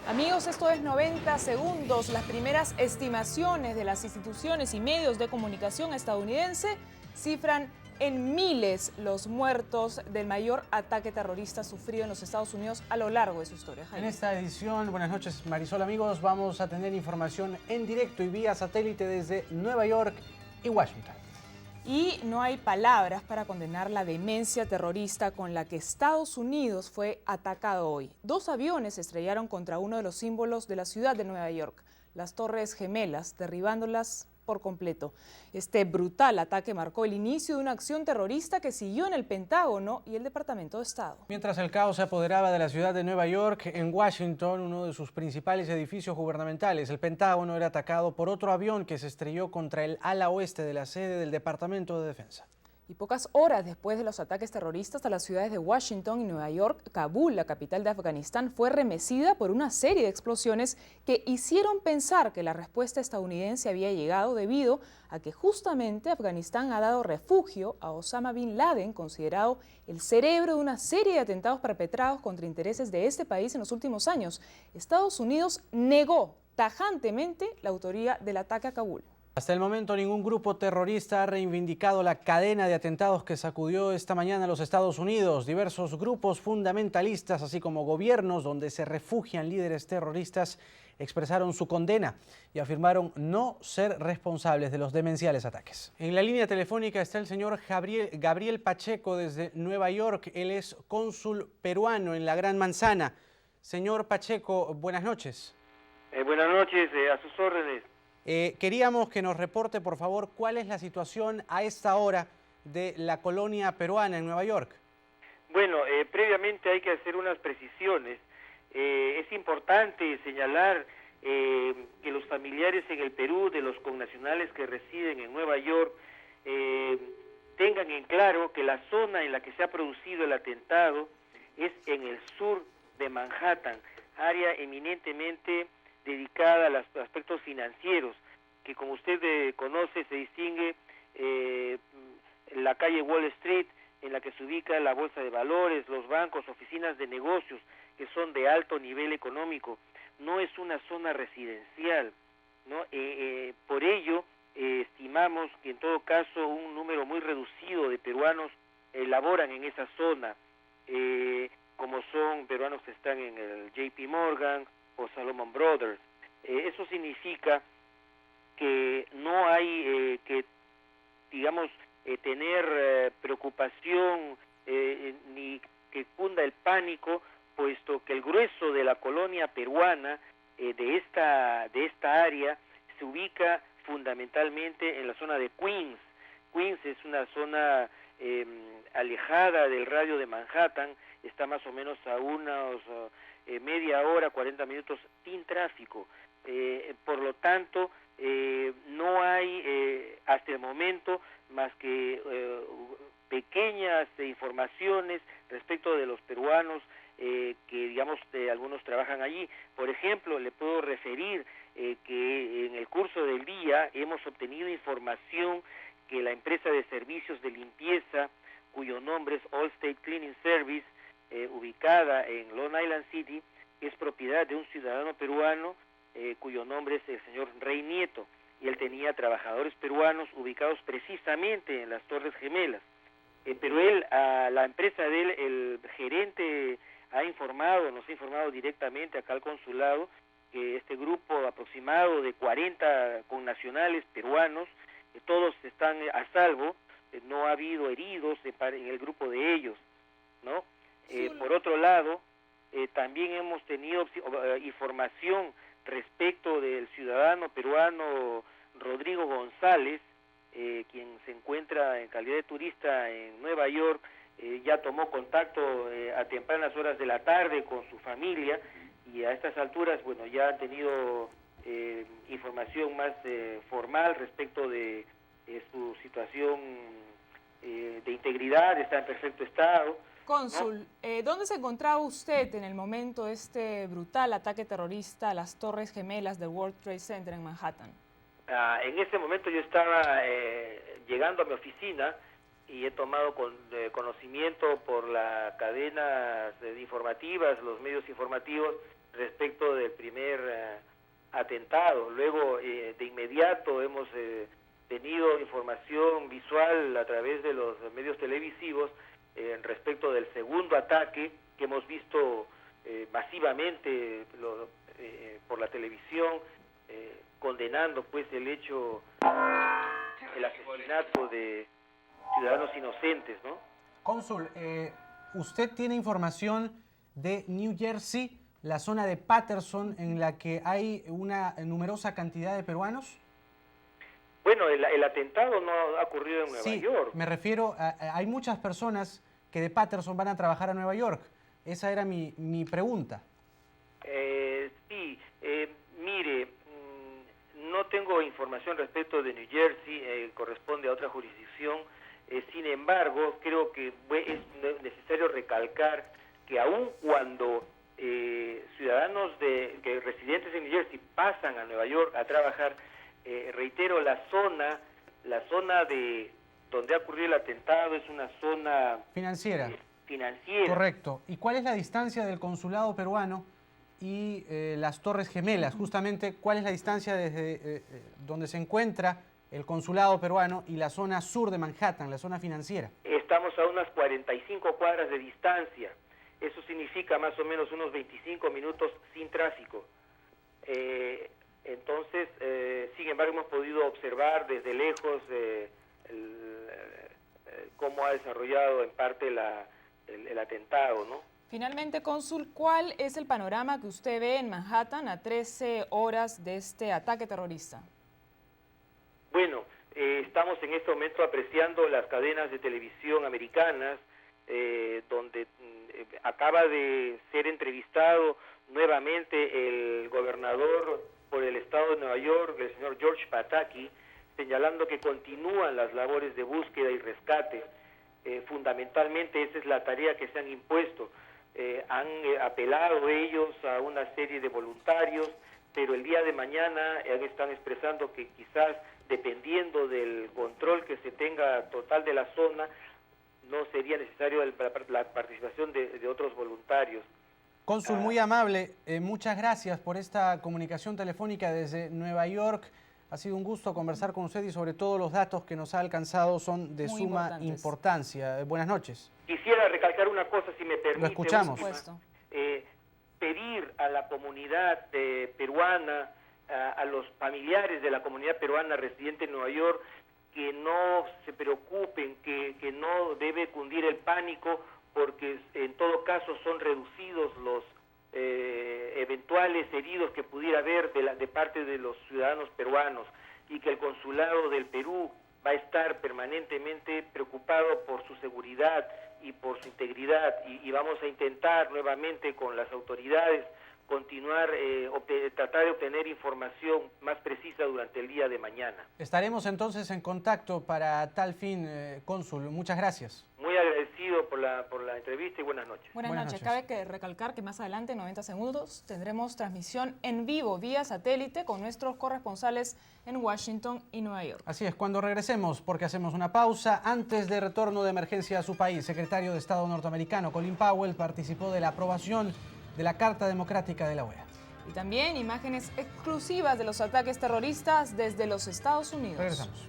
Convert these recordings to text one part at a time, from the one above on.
Amigos, esto es 90 segundos. Las primeras estimaciones de las instituciones y medios de comunicación estadounidense cifran en miles los muertos del mayor ataque terrorista sufrido en los Estados Unidos a lo largo de su historia. En esta edición, buenas noches Marisol, amigos, vamos a tener información en directo y vía satélite desde Nueva York y Washington. Y no hay palabras para condenar la demencia terrorista con la que Estados Unidos fue atacado hoy. 2 aviones se estrellaron contra uno de los símbolos de la ciudad de Nueva York, las Torres Gemelas, derribándolas por completo. Este brutal ataque marcó el inicio de una acción terrorista que siguió en el Pentágono y el Departamento de Estado. Mientras el caos se apoderaba de la ciudad de Nueva York, en Washington, uno de sus principales edificios gubernamentales, el Pentágono, era atacado por otro avión que se estrelló contra el ala oeste de la sede del Departamento de Defensa. Y pocas horas después de los ataques terroristas a las ciudades de Washington y Nueva York, Kabul, la capital de Afganistán, fue remecida por una serie de explosiones que hicieron pensar que la respuesta estadounidense había llegado debido a que justamente Afganistán ha dado refugio a Osama Bin Laden, considerado el cerebro de una serie de atentados perpetrados contra intereses de este país en los últimos años. Estados Unidos negó tajantemente la autoría del ataque a Kabul. Hasta el momento, ningún grupo terrorista ha reivindicado la cadena de atentados que sacudió esta mañana a los Estados Unidos. Diversos grupos fundamentalistas, así como gobiernos donde se refugian líderes terroristas, expresaron su condena y afirmaron no ser responsables de los demenciales ataques. En la línea telefónica está el señor Gabriel Pacheco desde Nueva York. Él es cónsul peruano en la Gran Manzana. Señor Pacheco, buenas noches. Buenas noches, a sus órdenes. Queríamos que nos reporte, por favor, cuál es la situación a esta hora de la colonia peruana en Nueva York. Bueno, previamente hay que hacer unas precisiones. Es importante señalar que los familiares en el Perú de los connacionales que residen en Nueva York tengan en claro que la zona en la que se ha producido el atentado es en el sur de Manhattan, área eminentemente dedicada a los aspectos financieros, que como usted conoce se distingue la calle Wall Street, en la que se ubica la bolsa de valores, los bancos, oficinas de negocios, que son de alto nivel económico. No es una zona residencial, ¿no? Por ello, estimamos que en todo caso un número muy reducido de peruanos laboran en esa zona, como son peruanos que están en el JP Morgan o Salomon Brothers. Eso significa que no hay que, digamos, tener preocupación ni que cunda el pánico, puesto que el grueso de la colonia peruana de esta área se ubica fundamentalmente en la zona de Queens. Queens es una zona alejada del radio de Manhattan, está más o menos a unos media hora, 40 minutos sin tráfico. Por lo tanto, no hay hasta el momento más que pequeñas informaciones respecto de los peruanos que, digamos, algunos trabajan allí. Por ejemplo, le puedo referir que en el curso del día hemos obtenido información que la empresa de servicios de limpieza, cuyo nombre es Allstate Cleaning Service, ubicada en Long Island City, es propiedad de un ciudadano peruano cuyo nombre es el señor Rey Nieto, y él tenía trabajadores peruanos ubicados precisamente en las Torres Gemelas. Pero él, a la empresa de él, el gerente nos ha informado directamente acá al consulado, que este grupo aproximado de 40 connacionales peruanos, todos están a salvo, no ha habido heridos en el grupo de ellos, ¿no? Por otro lado, también hemos tenido información respecto del ciudadano peruano Rodrigo González, quien se encuentra en calidad de turista en Nueva York. Ya tomó contacto a tempranas horas de la tarde con su familia, y a estas alturas, bueno, ya han tenido información más formal respecto de su situación de integridad, está en perfecto estado. Cónsul, ¿dónde se encontraba usted en el momento de este brutal ataque terrorista a las Torres Gemelas del World Trade Center en Manhattan? En ese momento yo estaba llegando a mi oficina y he tomado conocimiento por la cadena de informativas, los medios informativos respecto del primer atentado. Luego, de inmediato hemos tenido información visual a través de los medios televisivos respecto del segundo ataque que hemos visto masivamente por la televisión, condenando pues el hecho, el asesinato de ciudadanos inocentes, ¿no? Cónsul, ¿usted tiene información de New Jersey, la zona de Patterson, en la que hay una numerosa cantidad de peruanos? Bueno, el atentado no ha ocurrido en Nueva York. Me refiero hay muchas personas que de Patterson van a trabajar a Nueva York. Esa era mi pregunta. Sí, mire, no tengo información respecto de New Jersey, corresponde a otra jurisdicción. Sin embargo, creo que es necesario recalcar que aun cuando ciudadanos que residentes en New Jersey pasan a Nueva York a trabajar, reitero, la zona de donde ha ocurrido el atentado es una zona financiera. Financiera. Correcto. ¿Y cuál es la distancia del consulado peruano y las Torres Gemelas? Justamente, ¿cuál es la distancia desde donde se encuentra el consulado peruano y la zona sur de Manhattan, la zona financiera? Estamos a unas 45 cuadras de distancia. Eso significa más o menos unos 25 minutos sin tráfico. Entonces, sin embargo, hemos podido observar desde lejos cómo ha desarrollado en parte el atentado, ¿no? Finalmente, cónsul, ¿cuál es el panorama que usted ve en Manhattan a 13 horas de este ataque terrorista? Bueno, estamos en este momento apreciando las cadenas de televisión americanas, donde acaba de ser entrevistado nuevamente el gobernador por el estado de Nueva York, el señor George Pataki, señalando que continúan las labores de búsqueda y rescate. Fundamentalmente esa es la tarea que se han impuesto. Han apelado ellos a una serie de voluntarios, pero el día de mañana están expresando que quizás, dependiendo del control que se tenga total de la zona, no sería necesario la participación de otros voluntarios. Cónsul, muy amable, muchas gracias por esta comunicación telefónica desde Nueva York. Ha sido un gusto conversar con usted y sobre todo los datos que nos ha alcanzado son de suma importancia. Buenas noches. Quisiera recalcar una cosa, si me permite. Lo escuchamos. Pedir a la comunidad peruana, a los familiares de la comunidad peruana residente en Nueva York, que no se preocupen, que no debe cundir el pánico, porque en todo caso son reducidos los eventuales heridos que pudiera haber de parte de los ciudadanos peruanos, y que el consulado del Perú va a estar permanentemente preocupado por su seguridad y por su integridad, y vamos a intentar nuevamente con las autoridades continuar, tratar de obtener información más precisa durante el día de mañana. Estaremos entonces en contacto para tal fin, cónsul. Muchas gracias. Muy agradecido por la entrevista y buenas noches. Buenas noches. Cabe que recalcar que más adelante, en 90 segundos, tendremos transmisión en vivo vía satélite con nuestros corresponsales en Washington y Nueva York. Así es, cuando regresemos, porque hacemos una pausa, antes de retorno de emergencia a su país, secretario de Estado norteamericano Colin Powell participó de la aprobación de la Carta Democrática de la OEA. Y también imágenes exclusivas de los ataques terroristas desde los Estados Unidos. Regresamos.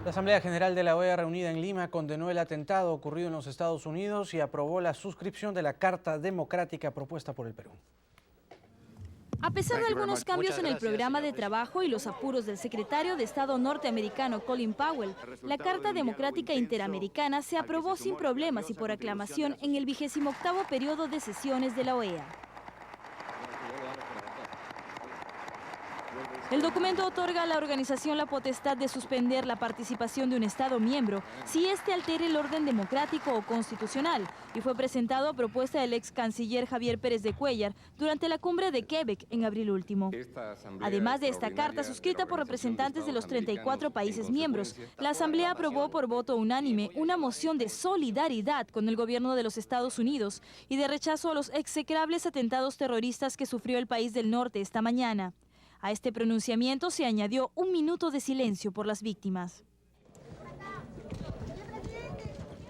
La Asamblea General de la OEA reunida en Lima condenó el atentado ocurrido en los Estados Unidos y aprobó la suscripción de la Carta Democrática propuesta por el Perú. A pesar de algunos cambios en el programa de trabajo y los apuros del secretario de Estado norteamericano Colin Powell, la Carta Democrática Interamericana se aprobó sin problemas y por aclamación en el 28º periodo de sesiones de la OEA. El documento otorga a la organización la potestad de suspender la participación de un Estado miembro si éste altere el orden democrático o constitucional, y fue presentado a propuesta del ex canciller Javier Pérez de Cuéllar durante la cumbre de Quebec en abril último. Además de esta carta suscrita por representantes de los 34 países miembros, la Asamblea aprobó por voto unánime una moción de solidaridad con el gobierno de los Estados Unidos y de rechazo a los execrables atentados terroristas que sufrió el país del norte esta mañana. A este pronunciamiento se añadió un minuto de silencio por las víctimas.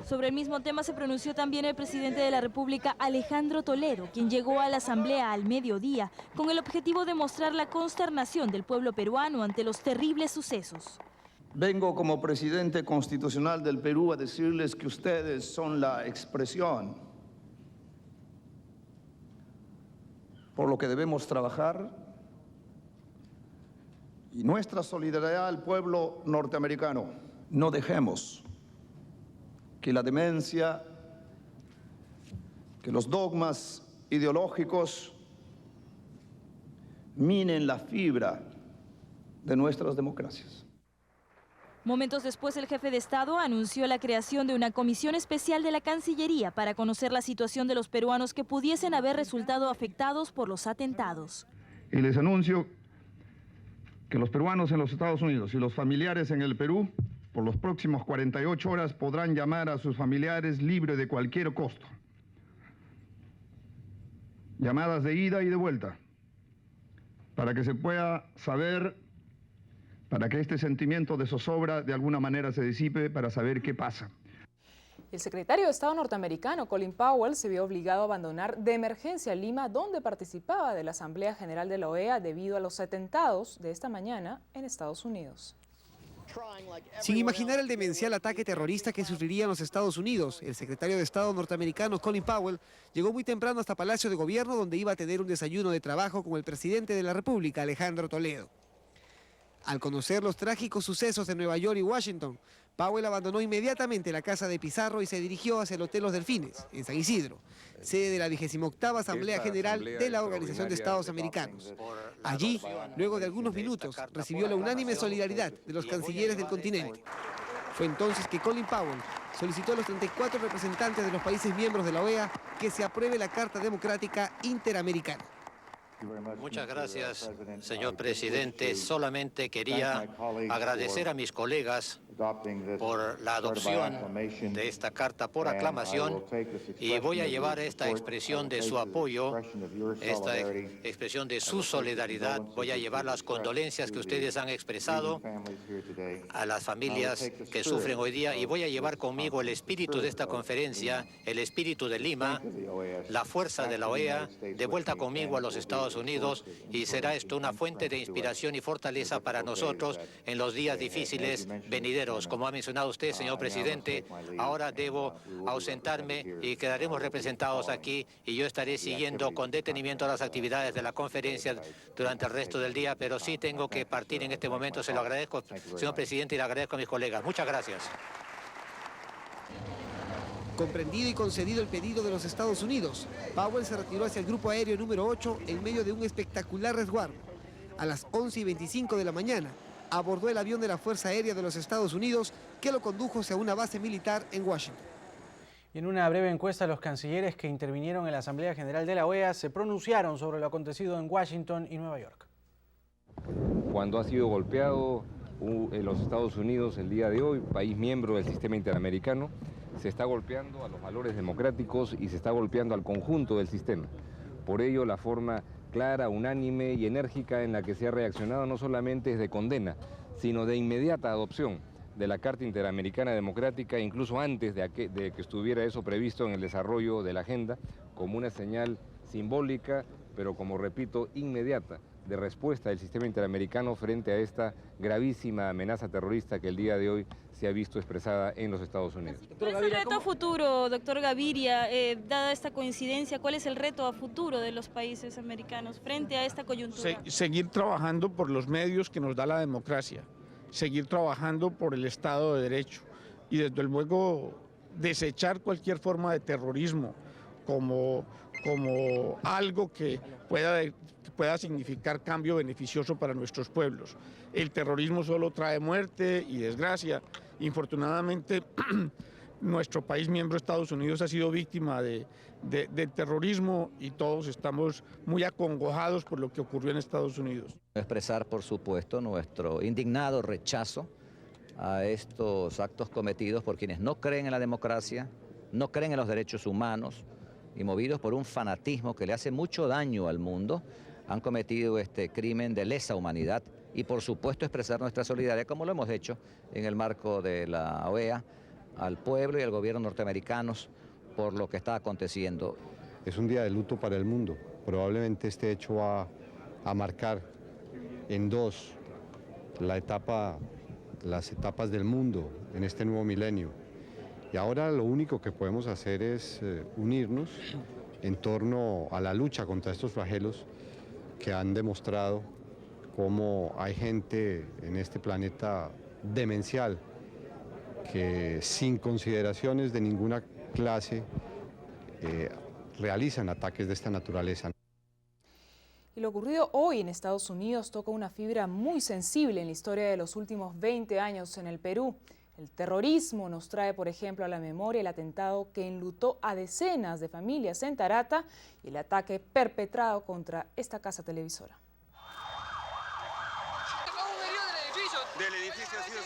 Sobre el mismo tema se pronunció también el presidente de la República, Alejandro Toledo, quien llegó a la asamblea al mediodía con el objetivo de mostrar la consternación del pueblo peruano ante los terribles sucesos. Vengo como presidente constitucional del Perú a decirles que ustedes son la expresión por lo que debemos trabajar y nuestra solidaridad al pueblo norteamericano. No dejemos que la demencia, que los dogmas ideológicos minen la fibra de nuestras democracias. Momentos después, el jefe de Estado anunció la creación de una comisión especial de la Cancillería para conocer la situación de los peruanos que pudiesen haber resultado afectados por los atentados. Y les anuncio que los peruanos en los Estados Unidos y los familiares en el Perú, por los próximos 48 horas podrán llamar a sus familiares libre de cualquier costo. Llamadas de ida y de vuelta, para que se pueda saber, para que este sentimiento de zozobra de alguna manera se disipe, para saber qué pasa. El secretario de Estado norteamericano, Colin Powell, se vio obligado a abandonar de emergencia Lima, donde participaba de la Asamblea General de la OEA debido a los atentados de esta mañana en Estados Unidos. Sin imaginar el demencial ataque terrorista que sufrirían los Estados Unidos, el secretario de Estado norteamericano Colin Powell llegó muy temprano hasta Palacio de Gobierno, donde iba a tener un desayuno de trabajo con el presidente de la República, Alejandro Toledo. Al conocer los trágicos sucesos en Nueva York y Washington, Powell abandonó inmediatamente la casa de Pizarro y se dirigió hacia el Hotel Los Delfines, en San Isidro, sede de la 28ª Asamblea General de la Organización de Estados Americanos. Allí, luego de algunos minutos, recibió la unánime solidaridad de los cancilleres del continente. Fue entonces que Colin Powell solicitó a los 34 representantes de los países miembros de la OEA que se apruebe la Carta Democrática Interamericana. Muchas gracias, señor presidente. Solamente quería agradecer a mis colegas por la adopción de esta carta por aclamación y voy a llevar esta expresión de su apoyo, esta expresión de su solidaridad, voy a llevar las condolencias que ustedes han expresado a las familias que sufren hoy día y voy a llevar conmigo el espíritu de esta conferencia, el espíritu de Lima, la fuerza de la OEA, de vuelta conmigo a los Estados Unidos y será esto una fuente de inspiración y fortaleza para nosotros en los días difíciles venideros. Como ha mencionado usted, señor presidente, ahora debo ausentarme y quedaremos representados aquí y yo estaré siguiendo con detenimiento las actividades de la conferencia durante el resto del día, pero sí tengo que partir en este momento. Se lo agradezco, señor presidente, y le agradezco a mis colegas. Muchas gracias. Comprendido y concedido el pedido de los Estados Unidos, Powell se retiró hacia el grupo aéreo número 8 en medio de un espectacular resguardo. A las 11:25 de la mañana, abordó el avión de la Fuerza Aérea de los Estados Unidos que lo condujo hacia una base militar en Washington. Y en una breve encuesta, los cancilleres que intervinieron en la Asamblea General de la OEA se pronunciaron sobre lo acontecido en Washington y Nueva York. Cuando ha sido golpeado en los Estados Unidos el día de hoy, país miembro del sistema interamericano, se está golpeando a los valores democráticos y se está golpeando al conjunto del sistema. Por ello, la forma clara, unánime y enérgica en la que se ha reaccionado no solamente es de condena, sino de inmediata adopción de la Carta Interamericana Democrática, incluso antes de que estuviera eso previsto en el desarrollo de la agenda, como una señal simbólica, pero como repito, inmediata, de respuesta del sistema interamericano frente a esta gravísima amenaza terrorista que el día de hoy se ha visto expresada en los Estados Unidos. ¿Cuál es el reto a futuro, doctor Gaviria, dada esta coincidencia? ¿Cuál es el reto a futuro de los países americanos frente a esta coyuntura? Seguir trabajando por los medios que nos da la democracia, seguir trabajando por el Estado de Derecho y desde luego desechar cualquier forma de terrorismo como algo que pueda significar cambio beneficioso para nuestros pueblos. El terrorismo solo trae muerte y desgracia. Infortunadamente, nuestro país miembro, Estados Unidos, ha sido víctima de terrorismo y todos estamos muy acongojados por lo que ocurrió en Estados Unidos. Expresar, por supuesto, nuestro indignado rechazo a estos actos cometidos por quienes no creen en la democracia, no creen en los derechos humanos y movidos por un fanatismo que le hace mucho daño al mundo, han cometido este crimen de lesa humanidad y por supuesto expresar nuestra solidaridad, como lo hemos hecho en el marco de la OEA, al pueblo y al gobierno norteamericanos por lo que está aconteciendo. Es un día de luto para el mundo. Probablemente este hecho va a marcar en dos las etapas del mundo en este nuevo milenio. Y ahora lo único que podemos hacer es unirnos en torno a la lucha contra estos flagelos que han demostrado cómo hay gente en este planeta demencial que sin consideraciones de ninguna clase realizan ataques de esta naturaleza. Y lo ocurrido hoy en Estados Unidos toca una fibra muy sensible en la historia de los últimos 20 años en el Perú. El terrorismo nos trae, por ejemplo, a la memoria el atentado que enlutó a decenas de familias en Tarata y el ataque perpetrado contra esta casa televisora.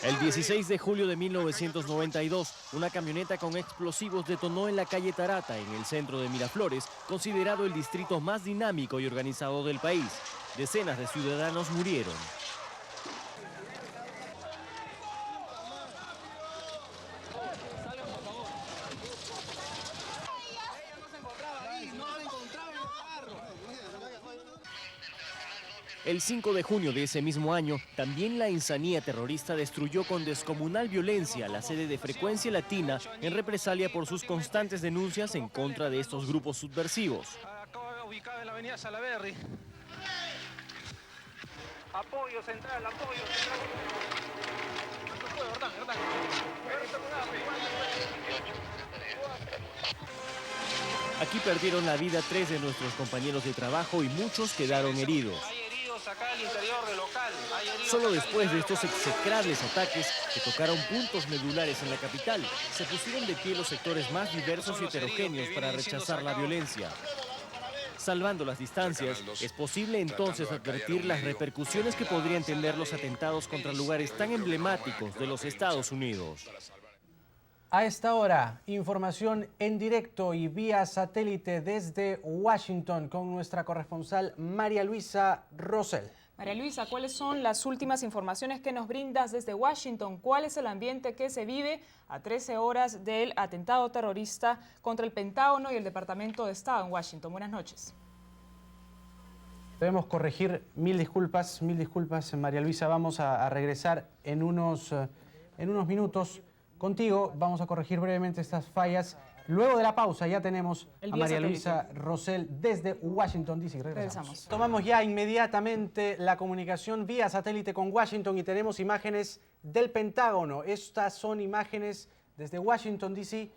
El 16 de julio de 1992, una camioneta con explosivos detonó en la calle Tarata, en el centro de Miraflores, considerado el distrito más dinámico y organizado del país. Decenas de ciudadanos murieron. El 5 de junio de ese mismo año, también la insanía terrorista destruyó con descomunal violencia la sede de Frecuencia Latina en represalia por sus constantes denuncias en contra de estos grupos subversivos. Ubicado en la avenida Salaberry. Apoyo central, apoyo central. Aquí perdieron la vida 3 de nuestros compañeros de trabajo y muchos quedaron heridos. Acá al interior del local. Solo después de estos execrables ataques que tocaron puntos medulares en la capital, se pusieron de pie los sectores más diversos y heterogéneos para rechazar la violencia. Salvando las distancias, es posible entonces advertir las repercusiones que podrían tener los atentados contra lugares tan emblemáticos de los Estados Unidos. A esta hora, información en directo y vía satélite desde Washington con nuestra corresponsal María Luisa Rosell. María Luisa, ¿cuáles son las últimas informaciones que nos brindas desde Washington? ¿Cuál es el ambiente que se vive a 13 horas del atentado terrorista contra el Pentágono y el Departamento de Estado en Washington? Buenas noches. Debemos corregir, mil disculpas, María Luisa. Vamos a regresar en unos minutos. Contigo vamos a corregir brevemente estas fallas. Luego de la pausa ya tenemos a María Luisa Rosell desde Washington, D.C. Regresamos. Tomamos ya inmediatamente la comunicación vía satélite con Washington y tenemos imágenes del Pentágono. Estas son imágenes desde Washington, D.C.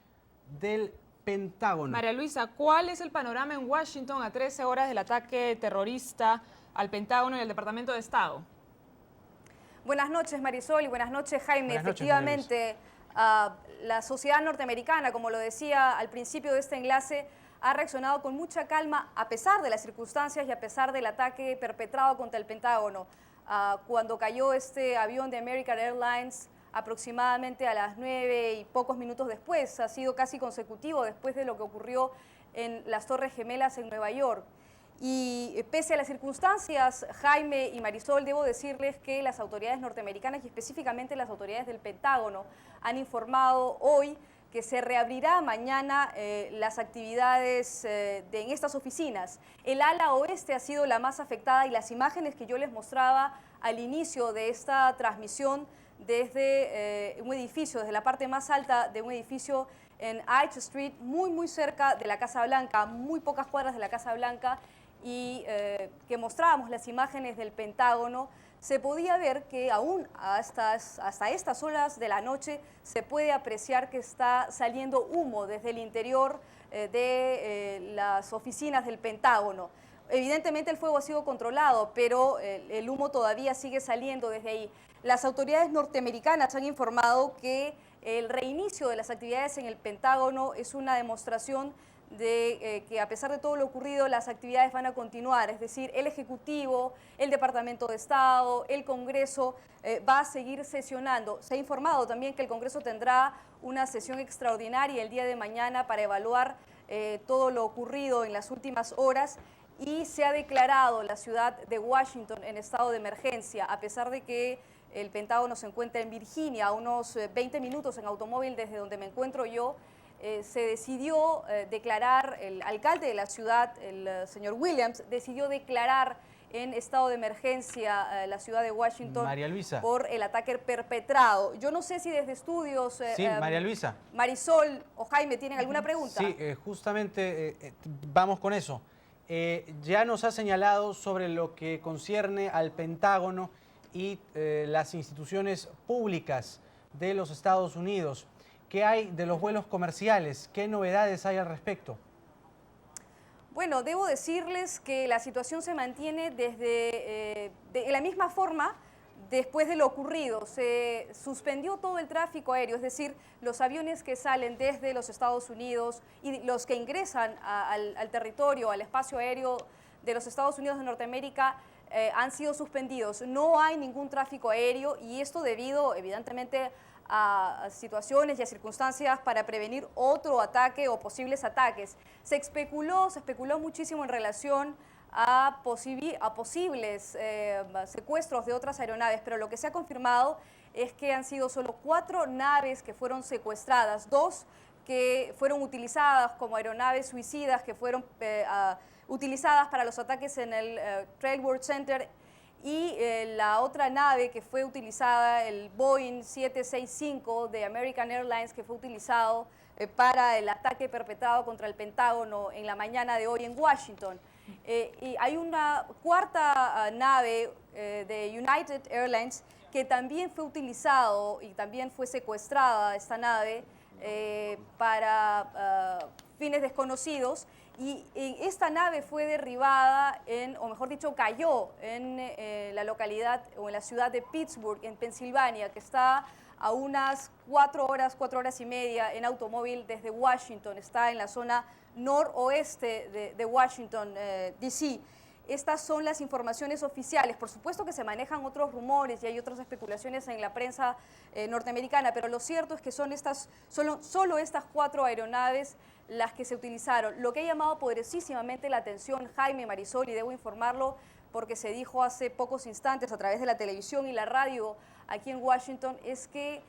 del Pentágono. María Luisa, ¿cuál es el panorama en Washington a 13 horas del ataque terrorista al Pentágono y al Departamento de Estado? Buenas noches, Marisol, y buenas noches, Jaime. Buenas noches, efectivamente, la sociedad norteamericana, como lo decía al principio de este enlace, ha reaccionado con mucha calma a pesar de las circunstancias y a pesar del ataque perpetrado contra el Pentágono. Cuando cayó este avión de American Airlines aproximadamente a las 9 y pocos minutos después, ha sido casi consecutivo después de lo que ocurrió en las Torres Gemelas en Nueva York. Y pese a las circunstancias, Jaime y Marisol, debo decirles que las autoridades norteamericanas y específicamente las autoridades del Pentágono han informado hoy que se reabrirá mañana las actividades en estas oficinas. El ala oeste ha sido la más afectada y las imágenes que yo les mostraba al inicio de esta transmisión desde un edificio, desde la parte más alta de un edificio en H Street, muy cerca de la Casa Blanca, muy pocas cuadras de la Casa Blanca, y que mostrábamos las imágenes del Pentágono, se podía ver que aún hasta estas horas de la noche se puede apreciar que está saliendo humo desde el interior de las oficinas del Pentágono. Evidentemente el fuego ha sido controlado, pero el humo todavía sigue saliendo desde ahí. Las autoridades norteamericanas han informado que el reinicio de las actividades en el Pentágono es una demostración de que a pesar de todo lo ocurrido, las actividades van a continuar, es decir, el Ejecutivo, el Departamento de Estado, el Congreso va a seguir sesionando. Se ha informado también que el Congreso tendrá una sesión extraordinaria el día de mañana para evaluar todo lo ocurrido en las últimas horas y se ha declarado la ciudad de Washington en estado de emergencia, a pesar de que El Pentágono se encuentra en Virginia, a unos 20 minutos en automóvil desde donde me encuentro yo. Se decidió declarar, el alcalde de la ciudad, el señor Williams, decidió declarar en estado de emergencia la ciudad de Washington, María Luisa, por el ataque perpetrado. Yo no sé si desde estudios sí, María Luisa, Marisol o Jaime tienen alguna pregunta. Sí, justamente vamos con eso. Ya nos ha señalado sobre lo que concierne al Pentágono y las instituciones públicas de los Estados Unidos. ¿Qué hay de los vuelos comerciales? ¿Qué novedades hay al respecto? Bueno, debo decirles que la situación se mantiene de la misma forma después de lo ocurrido. Se suspendió todo el tráfico aéreo, es decir, los aviones que salen desde los Estados Unidos y los que ingresan al territorio, al espacio aéreo de los Estados Unidos de Norteamérica han sido suspendidos. No hay ningún tráfico aéreo y esto debido, evidentemente, a situaciones y a circunstancias para prevenir otro ataque o posibles ataques. Se especuló muchísimo en relación a posibles secuestros de otras aeronaves, pero lo que se ha confirmado es que han sido solo 4 naves que fueron secuestradas, 2 que fueron utilizadas como aeronaves suicidas, que fueron utilizadas para los ataques en el Trade World Center, y la otra nave que fue utilizada, el Boeing 765 de American Airlines, que fue utilizado para el ataque perpetrado contra el Pentágono en la mañana de hoy en Washington. Y hay una cuarta nave de United Airlines que también fue utilizado y también fue secuestrada esta nave para fines desconocidos. Y esta nave fue derribada o mejor dicho, cayó en la localidad o en la ciudad de Pittsburgh, en Pensilvania, que está a unas 4 horas y media en automóvil desde Washington. Está en la zona noroeste de Washington, D.C. Estas son las informaciones oficiales. Por supuesto que se manejan otros rumores y hay otras especulaciones en la prensa norteamericana, pero lo cierto es que son solo estas 4 aeronaves las que se utilizaron. Lo que ha llamado poderosísimamente la atención, Jaime, Marisol, y debo informarlo porque se dijo hace pocos instantes a través de la televisión y la radio aquí en Washington, es que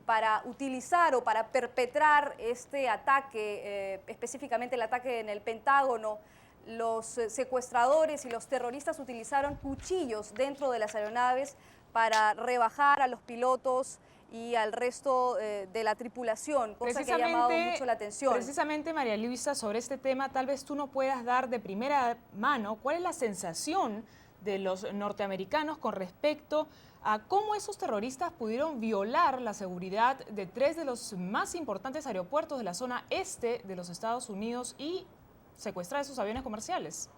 para utilizar o para perpetrar este ataque, específicamente el ataque en el Pentágono, los secuestradores y los terroristas utilizaron cuchillos dentro de las aeronaves para rebajar a los pilotos y al resto de la tripulación, cosa que ha llamado mucho la atención. Precisamente, María Luisa, sobre este tema, tal vez tú no puedas dar de primera mano cuál es la sensación de los norteamericanos con respecto a cómo esos terroristas pudieron violar la seguridad de 3 de los más importantes aeropuertos de la zona este de los Estados Unidos y secuestrar esos aviones comerciales.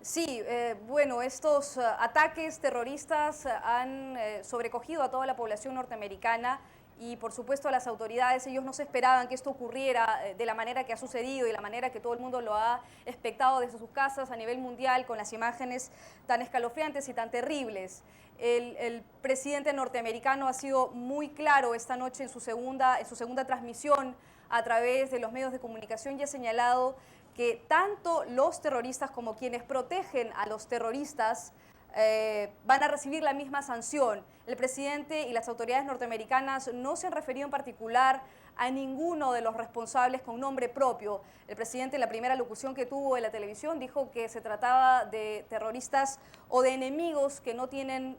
Sí, bueno, estos ataques terroristas han sobrecogido a toda la población norteamericana y por supuesto a las autoridades. Ellos no se esperaban que esto ocurriera de la manera que ha sucedido y la manera que todo el mundo lo ha expectado desde sus casas a nivel mundial, con las imágenes tan escalofriantes y tan terribles. El presidente norteamericano ha sido muy claro esta noche en su segunda transmisión a través de los medios de comunicación y ha señalado que tanto los terroristas como quienes protegen a los terroristas van a recibir la misma sanción. El presidente y las autoridades norteamericanas no se han referido en particular a ninguno de los responsables con nombre propio. El presidente, en la primera locución que tuvo en la televisión, dijo que se trataba de terroristas o de enemigos que no tienen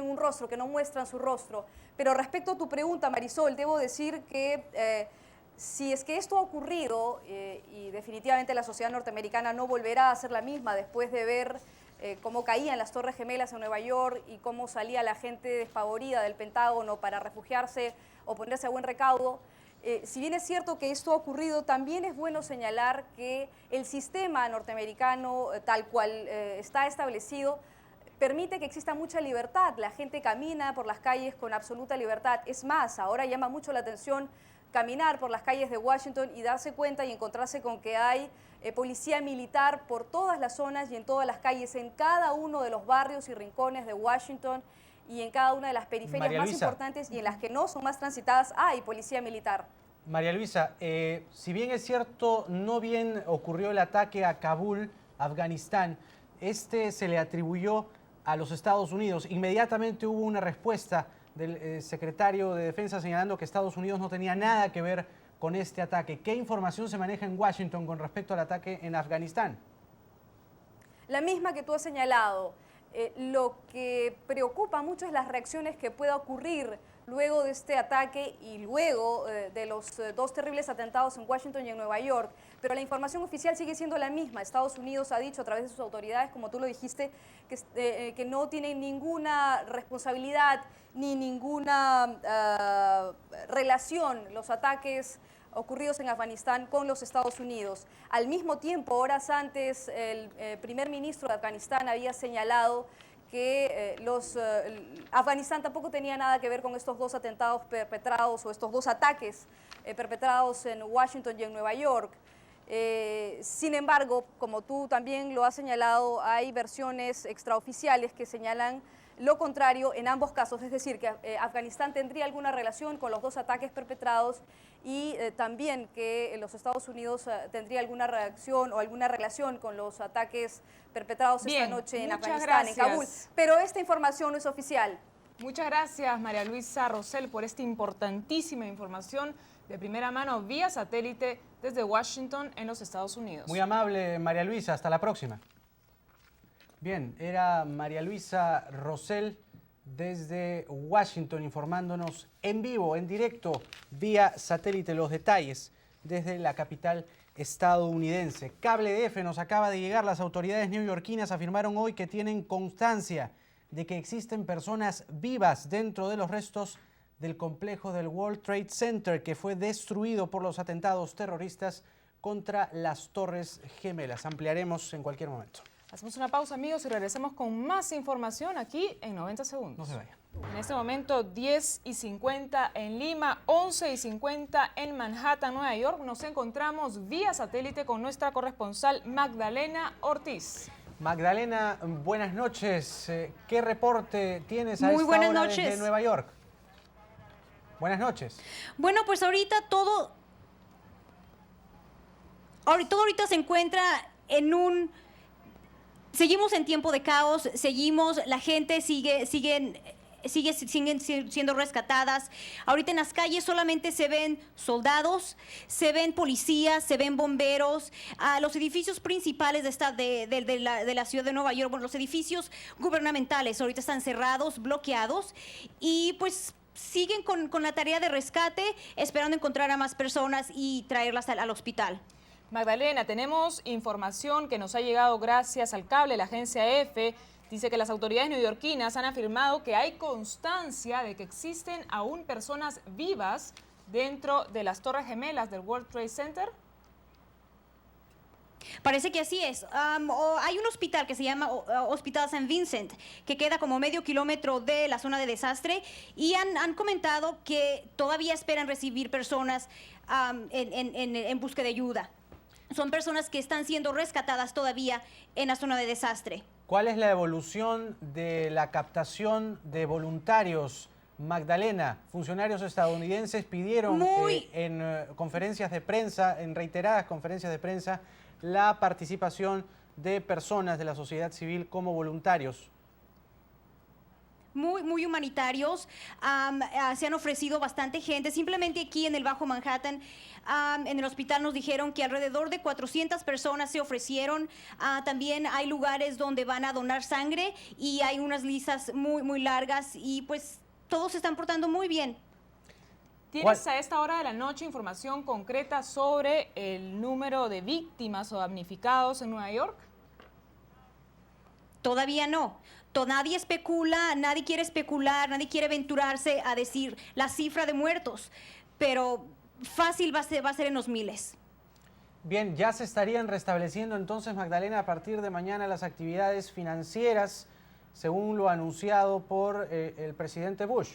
un rostro, que no muestran su rostro. Pero respecto a tu pregunta, Marisol, debo decir que si es que esto ha ocurrido, y definitivamente la sociedad norteamericana no volverá a ser la misma después de ver cómo caían las Torres Gemelas en Nueva York y cómo salía la gente despavorida del Pentágono para refugiarse o ponerse a buen recaudo. Si bien es cierto que esto ha ocurrido, también es bueno señalar que el sistema norteamericano, tal cual está establecido, permite que exista mucha libertad. La gente camina por las calles con absoluta libertad. Es más, ahora llama mucho la atención caminar por las calles de Washington y darse cuenta y encontrarse con que hay policía militar por todas las zonas y en todas las calles, en cada uno de los barrios y rincones de Washington y en cada una de las periferias más importantes y en las que no son más transitadas hay policía militar. María Luisa, si bien es cierto, no bien ocurrió el ataque a Kabul, Afganistán, se le atribuyó a los Estados Unidos. Inmediatamente hubo una respuesta del secretario de Defensa señalando que Estados Unidos no tenía nada que ver con este ataque. ¿Qué información se maneja en Washington con respecto al ataque en Afganistán? La misma que tú has señalado. Lo que preocupa mucho es las reacciones que pueda ocurrir luego de este ataque y luego de los dos terribles atentados en Washington y en Nueva York. Pero la información oficial sigue siendo la misma. Estados Unidos ha dicho a través de sus autoridades, como tú lo dijiste, que no tienen ninguna responsabilidad ni ninguna relación los ataques ocurridos en Afganistán con los Estados Unidos. Al mismo tiempo, horas antes, el primer ministro de Afganistán había señalado que Afganistán tampoco tenía nada que ver con estos dos atentados perpetrados o estos dos ataques perpetrados en Washington y en Nueva York. Sin embargo, como tú también lo has señalado, hay versiones extraoficiales que señalan lo contrario en ambos casos, es decir, que Afganistán tendría alguna relación con los dos ataques perpetrados y también que los Estados Unidos tendría alguna reacción o alguna relación con los ataques perpetrados esta noche en Afganistán, en Kabul. Pero esta información no es oficial. Muchas gracias, María Luisa Rosell, por esta importantísima información de primera mano vía satélite desde Washington en los Estados Unidos. Muy amable, María Luisa. Hasta la próxima. Bien, era María Luisa Rosell desde Washington informándonos en vivo, en directo, vía satélite, los detalles desde la capital estadounidense. Cable de F nos acaba de llegar. Las autoridades neoyorquinas afirmaron hoy que tienen constancia de que existen personas vivas dentro de los restos del complejo del World Trade Center que fue destruido por los atentados terroristas contra las Torres Gemelas. Ampliaremos en cualquier momento. Hacemos una pausa, amigos, y regresamos con más información aquí en 90 segundos. No se vayan. En este momento, 10:50 en Lima, 11:50 en Manhattan, Nueva York. Nos encontramos vía satélite con nuestra corresponsal Magdalena Ortiz. Magdalena, buenas noches. ¿Qué reporte tienes a Muy esta buenas hora noches. desde Nueva York? Buenas noches. Bueno, pues todo ahorita se encuentra en un... Seguimos en tiempo de caos, la gente siguen siendo rescatadas. Ahorita en las calles solamente se ven soldados, se ven policías, se ven bomberos. Los edificios principales de la ciudad de Nueva York, bueno, los edificios gubernamentales ahorita están cerrados, bloqueados y pues siguen con la tarea de rescate, esperando encontrar a más personas y traerlas al hospital. Magdalena, tenemos información que nos ha llegado gracias al cable. La agencia EFE dice que las autoridades neoyorquinas han afirmado que hay constancia de que existen aún personas vivas dentro de las Torres Gemelas del World Trade Center. Parece que así es. Hay un hospital que se llama Hospital St. Vincent, que queda como medio kilómetro de la zona de desastre, y han comentado que todavía esperan recibir personas en busca de ayuda. Son personas que están siendo rescatadas todavía en la zona de desastre. ¿Cuál es la evolución de la captación de voluntarios? Magdalena, funcionarios estadounidenses pidieron en conferencias de prensa, en reiteradas conferencias de prensa, la participación de personas de la sociedad civil como voluntarios. Muy humanitarios, se han ofrecido bastante gente. Simplemente aquí en el Bajo Manhattan, en el hospital nos dijeron que alrededor de 400 personas se ofrecieron. También hay lugares donde van a donar sangre y hay unas listas muy largas y pues todos se están portando muy bien. ¿Tienes a esta hora de la noche información concreta sobre el número de víctimas o damnificados en Nueva York? Todavía no. Nadie especula, nadie quiere especular, nadie quiere aventurarse a decir la cifra de muertos, pero fácil va a ser en los miles. Bien, ya se estarían restableciendo entonces, Magdalena, a partir de mañana las actividades financieras, según lo anunciado por el presidente Bush.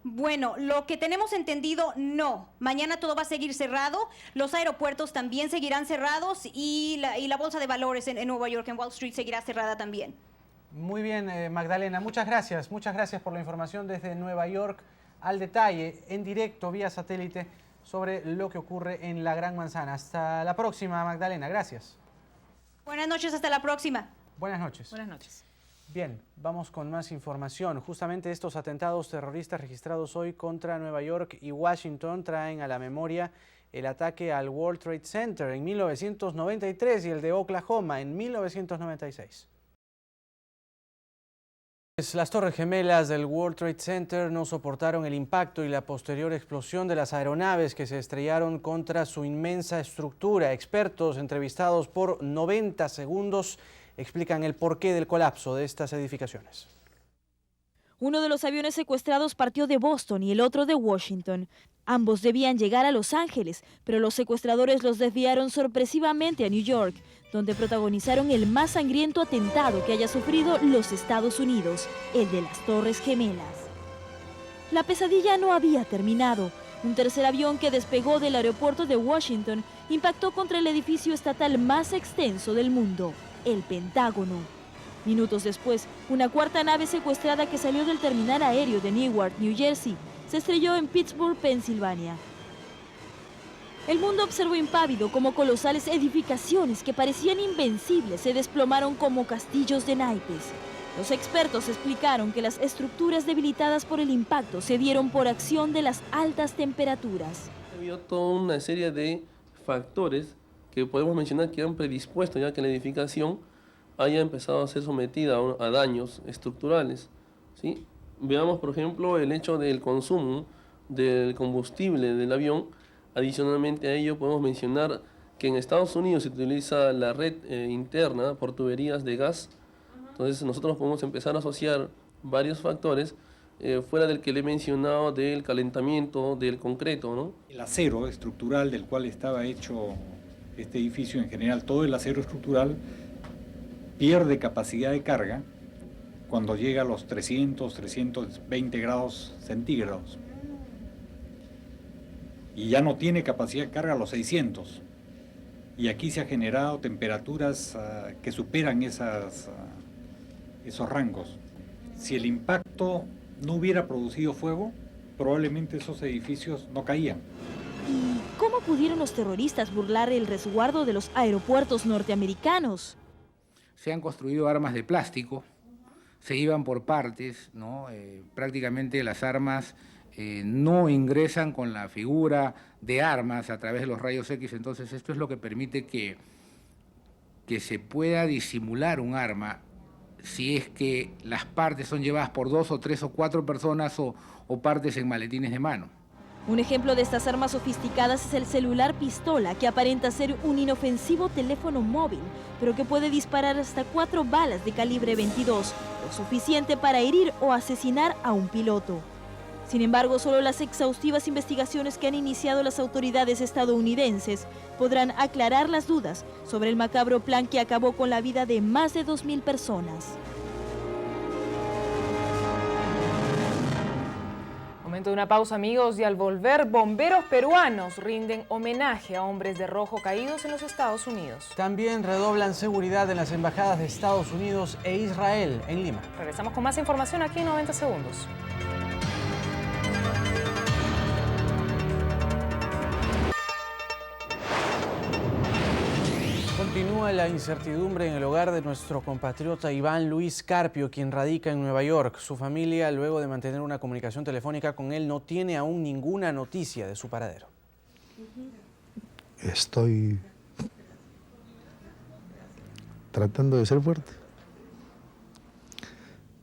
Bueno, lo que tenemos entendido, no. Mañana todo va a seguir cerrado, los aeropuertos también seguirán cerrados y la bolsa de valores en Nueva York, en Wall Street, seguirá cerrada también. Muy bien, Magdalena, muchas gracias por la información desde Nueva York al detalle, en directo, vía satélite, sobre lo que ocurre en la Gran Manzana. Hasta la próxima, Magdalena, gracias. Buenas noches, hasta la próxima. Buenas noches. Buenas noches. Bien, vamos con más información. Justamente estos atentados terroristas registrados hoy contra Nueva York y Washington traen a la memoria el ataque al World Trade Center en 1993 y el de Oklahoma en 1996. Las Torres Gemelas del World Trade Center no soportaron el impacto y la posterior explosión de las aeronaves que se estrellaron contra su inmensa estructura. Expertos entrevistados por 90 segundos explican el porqué del colapso de estas edificaciones. Uno de los aviones secuestrados partió de Boston y el otro de Washington. Ambos debían llegar a Los Ángeles, pero los secuestradores los desviaron sorpresivamente a New York, donde protagonizaron el más sangriento atentado que haya sufrido los Estados Unidos, el de las Torres Gemelas. La pesadilla no había terminado. Un tercer avión que despegó del aeropuerto de Washington impactó contra el edificio estatal más extenso del mundo, el Pentágono. Minutos después, una cuarta nave secuestrada que salió del terminal aéreo de Newark, New Jersey, se estrelló en Pittsburgh, Pensilvania. El mundo observó impávido cómo colosales edificaciones que parecían invencibles se desplomaron como castillos de naipes. Los expertos explicaron que las estructuras debilitadas por el impacto se dieron por acción de las altas temperaturas. Ha habido toda una serie de factores que podemos mencionar que han predispuesto ya que la edificación haya empezado a ser sometida a daños estructurales, ¿sí? Veamos, por ejemplo, el hecho del consumo del combustible del avión. Adicionalmente a ello, podemos mencionar que en Estados Unidos se utiliza la red interna por tuberías de gas. Entonces, nosotros podemos empezar a asociar varios factores fuera del que le he mencionado del calentamiento del concreto, ¿no? El acero estructural del cual estaba hecho este edificio, en general, todo el acero estructural pierde capacidad de carga cuando llega a los 300, 320 grados centígrados. Y ya no tiene capacidad de carga a los 600. Y aquí se han generado temperaturas que superan esos rangos. Si el impacto no hubiera producido fuego, probablemente esos edificios no caían. ¿Y cómo pudieron los terroristas burlar el resguardo de los aeropuertos norteamericanos? Se han construido armas de plástico, se iban por partes, ¿no? Prácticamente las armas no ingresan con la figura de armas a través de los rayos X, entonces esto es lo que permite que se pueda disimular un arma si es que las partes son llevadas por 2 o 3 o 4 personas o partes en maletines de mano. Un ejemplo de estas armas sofisticadas es el celular pistola, que aparenta ser un inofensivo teléfono móvil, pero que puede disparar hasta 4 balas de calibre 22, lo suficiente para herir o asesinar a un piloto. Sin embargo, solo las exhaustivas investigaciones que han iniciado las autoridades estadounidenses podrán aclarar las dudas sobre el macabro plan que acabó con la vida de más de 2.000 personas. Momento de una pausa, amigos, y al volver, bomberos peruanos rinden homenaje a hombres de rojo caídos en los Estados Unidos. También redoblan seguridad en las embajadas de Estados Unidos e Israel en Lima. Regresamos con más información aquí en 90 segundos. Continúa la incertidumbre en el hogar de nuestro compatriota Iván Luis Carpio, quien radica en Nueva York. Su familia, luego de mantener una comunicación telefónica con él, no tiene aún ninguna noticia de su paradero. Estoy tratando de ser fuerte,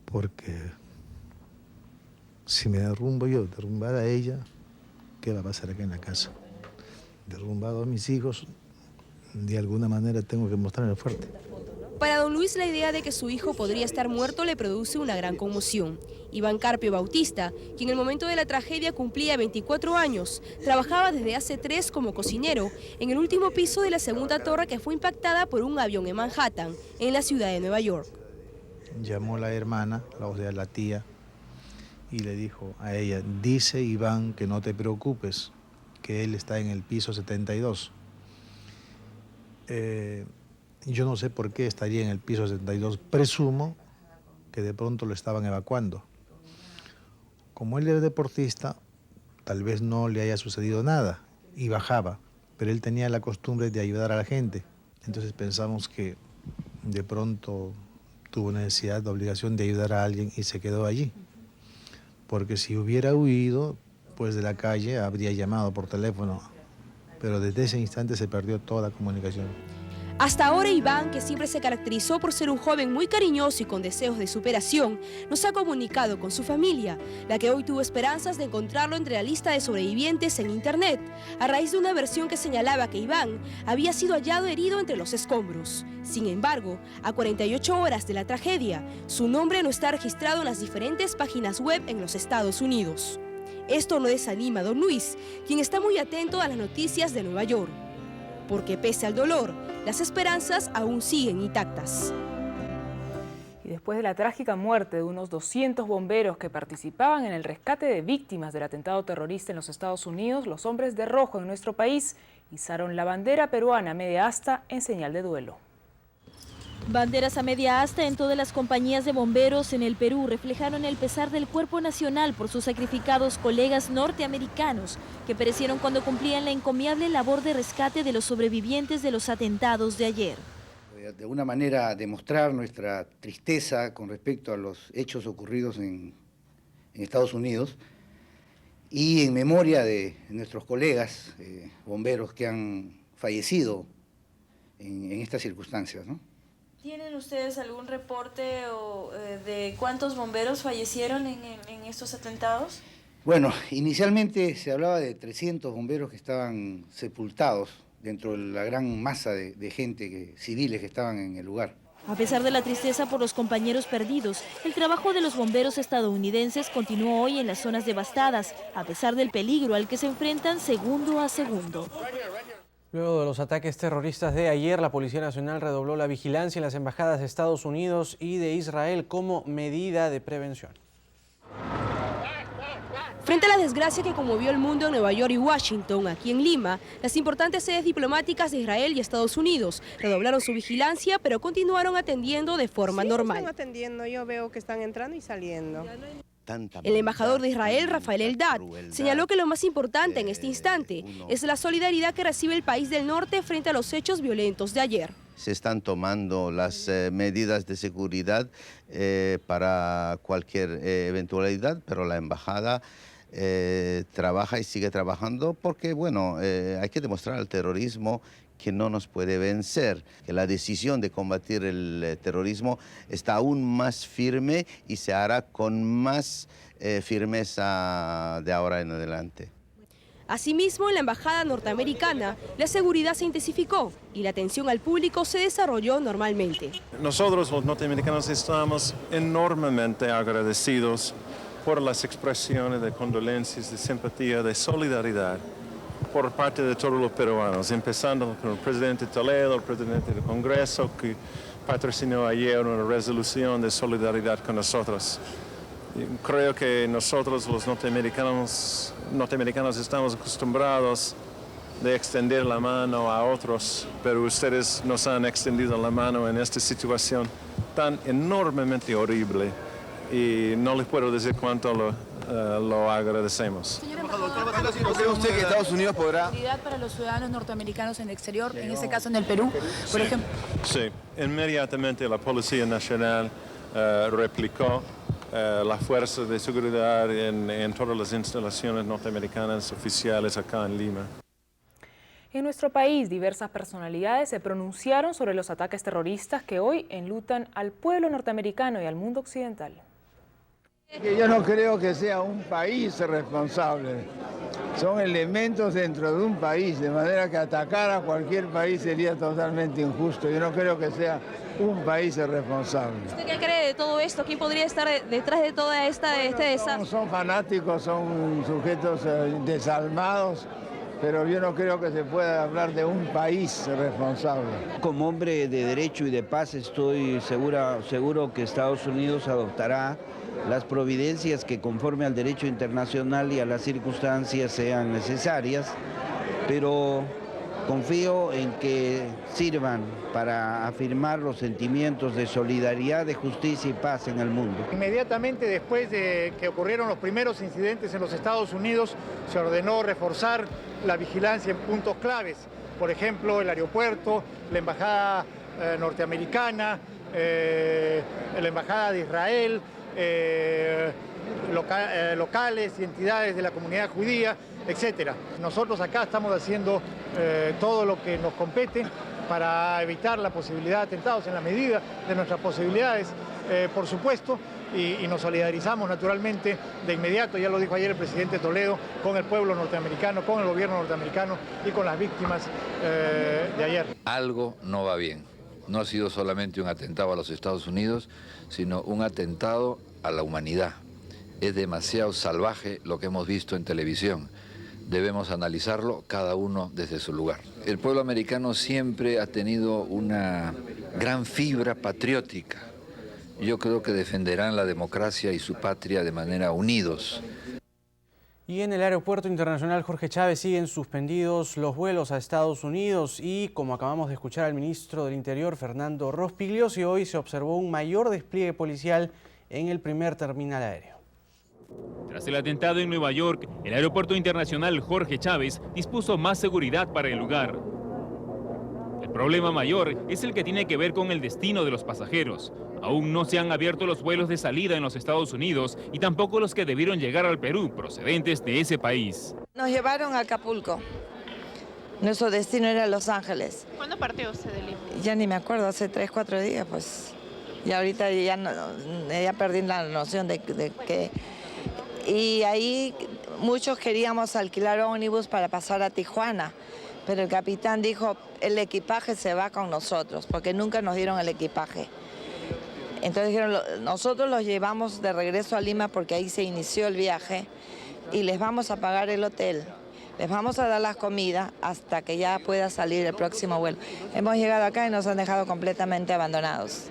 porque si me derrumbo yo, derrumbar a ella, ¿qué va a pasar acá en la casa? Derrumbado a mis hijos, de alguna manera tengo que mostrarme fuerte. Para don Luis, la idea de que su hijo podría estar muerto le produce una gran conmoción. Iván Carpio Bautista, quien en el momento de la tragedia cumplía 24 años, trabajaba desde hace 3 como cocinero en el último piso de la segunda torre que fue impactada por un avión en Manhattan, en la ciudad de Nueva York. Llamó la hermana, o sea, la tía, y le dijo a ella, dice Iván que no te preocupes, que él está en el piso 72. Yo no sé por qué estaría en el piso 72, presumo que de pronto lo estaban evacuando. Como él era deportista, tal vez no le haya sucedido nada y bajaba, pero él tenía la costumbre de ayudar a la gente. Entonces pensamos que de pronto tuvo necesidad, la obligación de ayudar a alguien y se quedó allí. Porque si hubiera huido pues de la calle, habría llamado por teléfono, pero desde ese instante se perdió toda la comunicación. Hasta ahora Iván, que siempre se caracterizó por ser un joven muy cariñoso y con deseos de superación, nos ha comunicado con su familia, la que hoy tuvo esperanzas de encontrarlo entre la lista de sobrevivientes en internet, a raíz de una versión que señalaba que Iván había sido hallado herido entre los escombros. Sin embargo, a 48 horas de la tragedia, su nombre no está registrado en las diferentes páginas web en los Estados Unidos. Esto no desanima a don Luis, quien está muy atento a las noticias de Nueva York, porque pese al dolor, las esperanzas aún siguen intactas. Y después de la trágica muerte de unos 200 bomberos que participaban en el rescate de víctimas del atentado terrorista en los Estados Unidos, los hombres de rojo en nuestro país izaron la bandera peruana a media asta en señal de duelo. Banderas a media asta en todas las compañías de bomberos en el Perú reflejaron el pesar del Cuerpo Nacional por sus sacrificados colegas norteamericanos que perecieron cuando cumplían la encomiable labor de rescate de los sobrevivientes de los atentados de ayer. De alguna manera demostrar nuestra tristeza con respecto a los hechos ocurridos en Estados Unidos y en memoria de nuestros colegas bomberos que han fallecido en estas circunstancias, ¿no? ¿Tienen ustedes algún reporte de cuántos bomberos fallecieron en estos atentados? Bueno, inicialmente se hablaba de 300 bomberos que estaban sepultados dentro de la gran masa de gente, civiles que estaban en el lugar. A pesar de la tristeza por los compañeros perdidos, el trabajo de los bomberos estadounidenses continuó hoy en las zonas devastadas, a pesar del peligro al que se enfrentan segundo a segundo. Luego de los ataques terroristas de ayer, la Policía Nacional redobló la vigilancia en las embajadas de Estados Unidos y de Israel como medida de prevención. Frente a la desgracia que conmovió el mundo en Nueva York y Washington, aquí en Lima, las importantes sedes diplomáticas de Israel y Estados Unidos redoblaron su vigilancia, pero continuaron atendiendo de forma normal. Están atendiendo, yo veo que están entrando y saliendo. El embajador de Israel, Rafael Eldad, señaló que lo más importante en este instante es la solidaridad que recibe el país del norte frente a los hechos violentos de ayer. Se están tomando las medidas de seguridad para cualquier eventualidad, pero la embajada trabaja y sigue trabajando porque, bueno, hay que demostrar al terrorismo que no nos puede vencer, que la decisión de combatir el terrorismo está aún más firme y se hará con más firmeza de ahora en adelante. Asimismo, en la embajada norteamericana, la seguridad se intensificó y la atención al público se desarrolló normalmente. Nosotros los norteamericanos estamos enormemente agradecidos por las expresiones de condolencias, de simpatía, de solidaridad por parte de todos los peruanos, empezando con el presidente Toledo, el presidente del Congreso, que patrocinó ayer una resolución de solidaridad con nosotros. Creo que nosotros los norteamericanos estamos acostumbrados de extender la mano a otros, pero ustedes nos han extendido la mano en esta situación tan enormemente horrible y no les puedo decir cuánto lo agradecemos. ¿Cree usted que Estados Unidos podrá...? ¿Para los ciudadanos norteamericanos en el exterior, en este caso en el Perú, por ejemplo? Sí, inmediatamente la Policía Nacional replicó la fuerza de seguridad en todas las instalaciones norteamericanas oficiales acá en Lima. En nuestro país, diversas personalidades se pronunciaron sobre los ataques terroristas que hoy enlutan al pueblo norteamericano y al mundo occidental. Yo no creo que sea un país responsable, son elementos dentro de un país, de manera que atacar a cualquier país sería totalmente injusto. Yo no creo que sea un país responsable. ¿Usted qué cree de todo esto? ¿Quién podría estar detrás de toda este desastre? Son fanáticos, son sujetos desalmados, pero yo no creo que se pueda hablar de un país responsable. Como hombre de derecho y de paz estoy seguro que Estados Unidos adoptará las providencias que conforme al derecho internacional y a las circunstancias sean necesarias, pero confío en que sirvan para afirmar los sentimientos de solidaridad, de justicia y paz en el mundo. Inmediatamente después de que ocurrieron los primeros incidentes en los Estados Unidos, se ordenó reforzar la vigilancia en puntos claves, por ejemplo, el aeropuerto, la embajada norteamericana, la Embajada de Israel, locales y entidades de la comunidad judía, etc. Nosotros acá estamos haciendo todo lo que nos compete para evitar la posibilidad de atentados en la medida de nuestras posibilidades, por supuesto, y nos solidarizamos naturalmente de inmediato, ya lo dijo ayer el presidente Toledo, con el pueblo norteamericano, con el gobierno norteamericano y con las víctimas de ayer. Algo no va bien. No ha sido solamente un atentado a los Estados Unidos, sino un atentado a la humanidad. Es demasiado salvaje lo que hemos visto en televisión. Debemos analizarlo cada uno desde su lugar. El pueblo americano siempre ha tenido una gran fibra patriótica. Yo creo que defenderán la democracia y su patria de manera unidos. Y en el Aeropuerto Internacional Jorge Chávez siguen suspendidos los vuelos a Estados Unidos y, como acabamos de escuchar al ministro del Interior, Fernando Rospigliosi, hoy se observó un mayor despliegue policial en el primer terminal aéreo. Tras el atentado en Nueva York, el Aeropuerto Internacional Jorge Chávez dispuso más seguridad para el lugar. El problema mayor es el que tiene que ver con el destino de los pasajeros. Aún no se han abierto los vuelos de salida en los Estados Unidos y tampoco los que debieron llegar al Perú, procedentes de ese país. Nos llevaron a Acapulco. Nuestro destino era Los Ángeles. ¿Cuándo partió usted de Lima? Ya ni me acuerdo, hace 3, 4 días, pues. Y ahorita ya perdí la noción de que... Y ahí muchos queríamos alquilar ómnibus para pasar a Tijuana, pero el capitán dijo, el equipaje se va con nosotros, porque nunca nos dieron el equipaje. Entonces dijeron, nosotros los llevamos de regreso a Lima porque ahí se inició el viaje y les vamos a pagar el hotel, les vamos a dar las comidas hasta que ya pueda salir el próximo vuelo. Hemos llegado acá y nos han dejado completamente abandonados.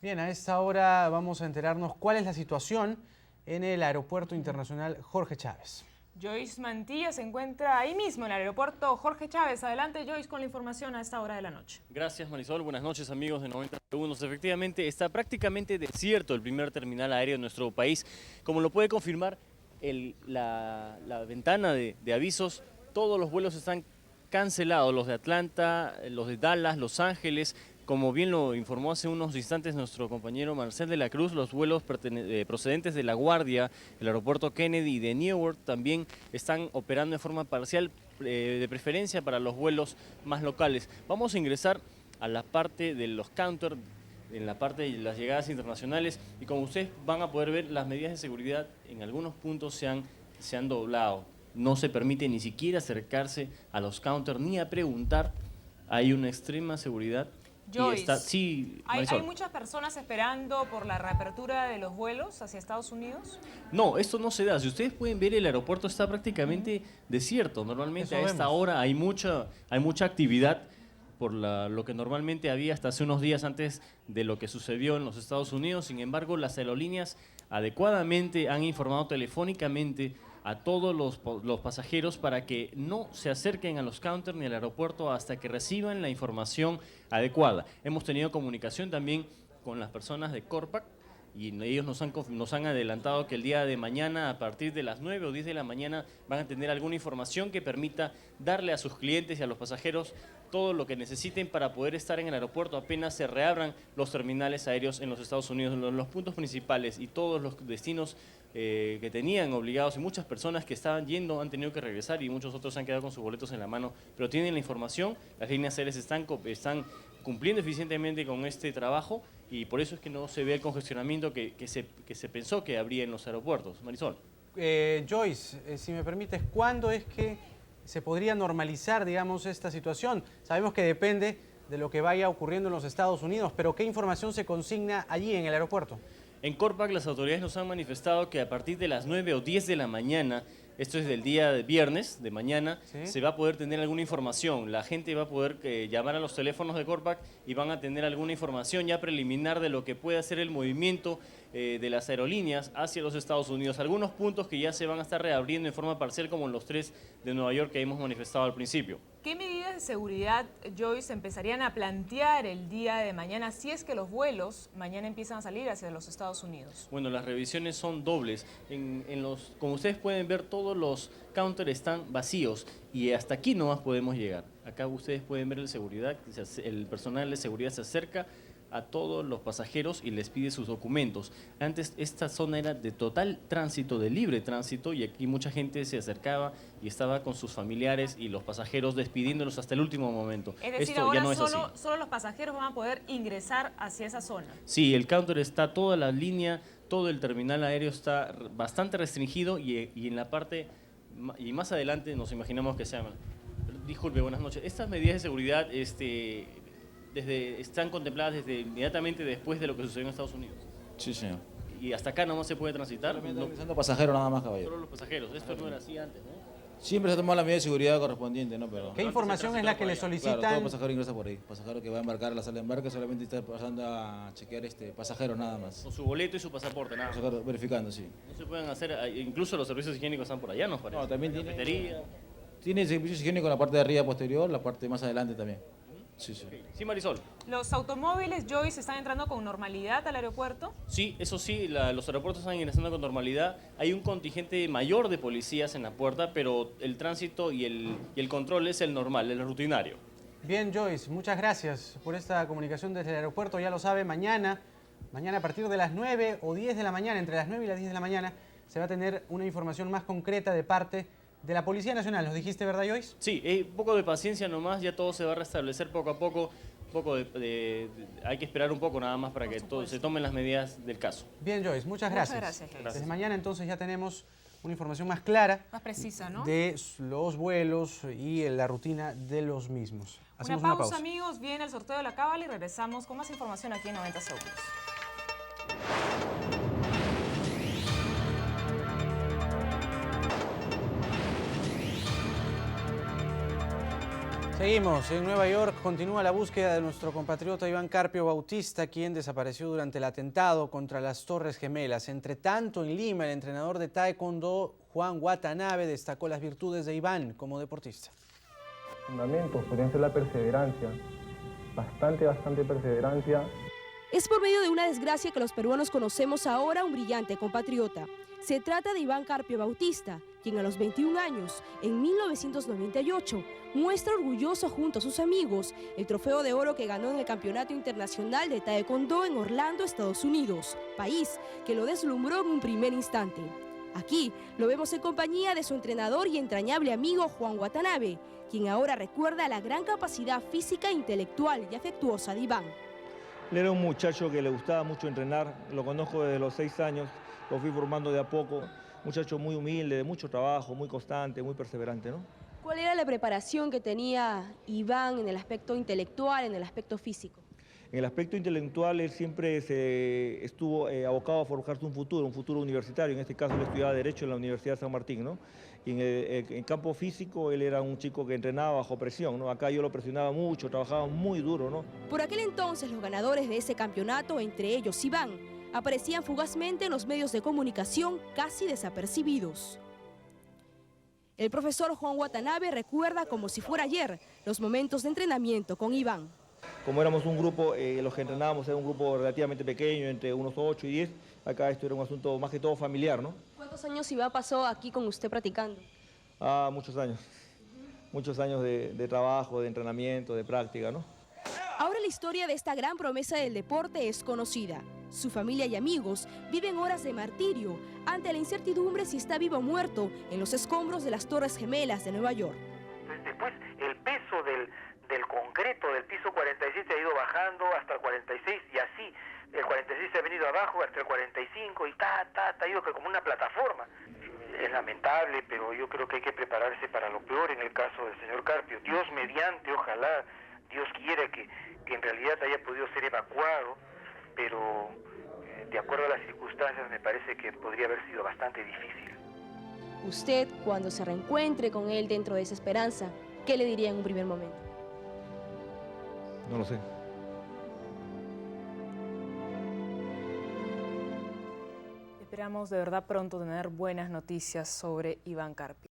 Bien, a esta hora vamos a enterarnos cuál es la situación en el Aeropuerto Internacional Jorge Chávez. Joyce Mantilla se encuentra ahí mismo, en el aeropuerto Jorge Chávez. Adelante, Joyce, con la información a esta hora de la noche. Gracias, Marisol. Buenas noches, amigos de 90 Segundos. Efectivamente, está prácticamente desierto el primer terminal aéreo de nuestro país. Como lo puede confirmar la ventana de avisos, todos los vuelos están cancelados. Los de Atlanta, los de Dallas, Los Ángeles. Como bien lo informó hace unos instantes nuestro compañero Marcel de la Cruz, los vuelos procedentes de La Guardia, el aeropuerto Kennedy y de Newark también están operando de forma parcial, de preferencia para los vuelos más locales. Vamos a ingresar a la parte de los counters, en la parte de las llegadas internacionales, y como ustedes van a poder ver, las medidas de seguridad en algunos puntos se han doblado. No se permite ni siquiera acercarse a los counters ni a preguntar. Hay una extrema seguridad. Joyce, sí, ¿hay muchas personas esperando por la reapertura de los vuelos hacia Estados Unidos? No, esto no se da. Si ustedes pueden ver, el aeropuerto está prácticamente desierto. Normalmente a esta hora hay mucha actividad por lo que normalmente había hasta hace unos días antes de lo que sucedió en los Estados Unidos. Sin embargo, las aerolíneas adecuadamente han informado telefónicamente a todos los pasajeros para que no se acerquen a los counters ni al aeropuerto hasta que reciban la información adecuada. Hemos tenido comunicación también con las personas de Corpac y ellos nos han adelantado que el día de mañana, a partir de las 9 o 10 de la mañana, van a tener alguna información que permita darle a sus clientes y a los pasajeros todo lo que necesiten para poder estar en el aeropuerto apenas se reabran los terminales aéreos en los Estados Unidos, los puntos principales y todos los destinos que tenían obligados, y muchas personas que estaban yendo han tenido que regresar y muchos otros han quedado con sus boletos en la mano, pero tienen la información. Las líneas aéreas están cumpliendo eficientemente con este trabajo y por eso es que no se ve el congestionamiento que se pensó que habría en los aeropuertos. Marisol. Joyce, si me permites, ¿cuándo es que se podría normalizar, digamos, esta situación? Sabemos que depende de lo que vaya ocurriendo en los Estados Unidos, pero ¿qué información se consigna allí en el aeropuerto? En Corpac las autoridades nos han manifestado que a partir de las 9 o 10 de la mañana, esto es del día de viernes, de mañana, ¿sí?, se va a poder tener alguna información. La gente va a poder llamar a los teléfonos de Corpac y van a tener alguna información ya preliminar de lo que puede ser el movimiento de las aerolíneas hacia los Estados Unidos. Algunos puntos que ya se van a estar reabriendo en forma parcial, como los 3 de Nueva York que hemos manifestado al principio. ¿Qué medidas de seguridad, Joyce, empezarían a plantear el día de mañana si es que los vuelos mañana empiezan a salir hacia los Estados Unidos? Bueno, las revisiones son dobles. Como ustedes pueden ver, todos los counters están vacíos y hasta aquí nomás podemos llegar. Acá ustedes pueden ver el personal de seguridad se acerca a todos los pasajeros y les pide sus documentos. Antes esta zona era de total tránsito, de libre tránsito, y aquí mucha gente se acercaba y estaba con sus familiares y los pasajeros despidiéndolos hasta el último momento. Es decir, Esto ahora ya no es así. solo los pasajeros van a poder ingresar hacia esa zona. Sí, el counter está toda la línea, todo el terminal aéreo está bastante restringido y en la parte, y más adelante nos imaginamos que sea... Disculpe, buenas noches. Estas medidas de seguridad están contempladas inmediatamente después de lo que sucedió en Estados Unidos. Sí, señor. Y hasta acá no se puede transitar. Solamente pasajeros nada más, caballero. Solo los pasajeros. Esto no era así antes, ¿no? Siempre se ha tomado la medida de seguridad correspondiente, ¿no? Pero ¿Qué información es la que le solicitan? Claro, todo pasajero ingresa por ahí. Pasajero que va a embarcar a la sala de embarque solamente está pasando a chequear pasajeros nada más. Con su boleto y su pasaporte, nada más. Pasajero verificando, sí. No se pueden hacer, incluso los servicios higiénicos están por allá, ¿no? No, también tiene... Tiene servicios higiénicos en la parte de arriba posterior, la parte más adelante también. Sí, sí. Sí, Marisol. ¿Los automóviles, Joyce, están entrando con normalidad al aeropuerto? Sí, eso sí, los aeropuertos están ingresando con normalidad. Hay un contingente mayor de policías en la puerta, pero el tránsito y el control es el normal, el rutinario. Bien, Joyce, muchas gracias por esta comunicación desde el aeropuerto. Ya lo sabe, mañana a partir de las 9 o 10 de la mañana, entre las 9 y las 10 de la mañana, se va a tener una información más concreta de parte de la Policía Nacional. ¿Nos dijiste, verdad, Joyce? Sí, un poco de paciencia nomás, ya todo se va a restablecer poco a poco. Hay que esperar un poco nada más para que se tomen las medidas del caso. Bien, Joyce, muchas gracias. Muchas gracias, Joyce. Desde mañana entonces ya tenemos una información más clara. Más precisa, ¿no? De los vuelos y la rutina de los mismos. Hacemos una pausa, amigos. Viene el sorteo de la cábala y regresamos con más información aquí en 90 segundos. Seguimos. En Nueva York continúa la búsqueda de nuestro compatriota Iván Carpio Bautista, quien desapareció durante el atentado contra las Torres Gemelas. Entre tanto, en Lima, el entrenador de taekwondo, Juan Watanabe, destacó las virtudes de Iván como deportista. Fundamentos podrían ser la perseverancia, bastante perseverancia. Es por medio de una desgracia que los peruanos conocemos ahora a un brillante compatriota. Se trata de Iván Carpio Bautista, quien a los 21 años, en 1998, muestra orgulloso junto a sus amigos el trofeo de oro que ganó en el Campeonato Internacional de Taekwondo en Orlando, Estados Unidos, país que lo deslumbró en un primer instante. Aquí lo vemos en compañía de su entrenador y entrañable amigo Juan Watanabe, quien ahora recuerda la gran capacidad física, intelectual y afectuosa de Iván. Él era un muchacho que le gustaba mucho entrenar, lo conozco desde los 6 años, lo fui formando de a poco, muchacho muy humilde, de mucho trabajo, muy constante, muy perseverante, ¿no? ¿Cuál era la preparación que tenía Iván en el aspecto intelectual, en el aspecto físico? En el aspecto intelectual él siempre estuvo abocado a forjarse un futuro universitario, en este caso él estudiaba Derecho en la Universidad de San Martín, ¿no? Y en el campo físico él era un chico que entrenaba bajo presión, ¿no? Acá yo lo presionaba mucho, trabajaba muy duro, ¿no? Por aquel entonces los ganadores de ese campeonato, entre ellos Iván, aparecían fugazmente en los medios de comunicación casi desapercibidos. El profesor Juan Watanabe recuerda como si fuera ayer los momentos de entrenamiento con Iván. Como éramos un grupo, los que entrenábamos era un grupo relativamente pequeño, entre unos 8 y 10, acá esto era un asunto más que todo familiar, ¿no? ¿Cuántos años Iván pasó aquí con usted practicando? Muchos años. Muchos años de trabajo, de entrenamiento, de práctica, ¿no? Ahora la historia de esta gran promesa del deporte es conocida. Su familia y amigos viven horas de martirio ante la incertidumbre si está vivo o muerto en los escombros de las Torres Gemelas de Nueva York. Después el peso del concreto del piso 47 ha ido bajando hasta el 46 y así el 46 ha venido abajo hasta el 45 y ha ido como una plataforma. Es lamentable, pero yo creo que hay que prepararse para lo peor en el caso del señor Carpio. Dios mediante, ojalá Dios quiera que en realidad haya podido ser evacuado, pero de acuerdo a las circunstancias me parece que podría haber sido bastante difícil. Usted, cuando se reencuentre con él dentro de esa esperanza, ¿qué le diría en un primer momento? No lo sé. Esperamos de verdad pronto tener buenas noticias sobre Iván Carpio.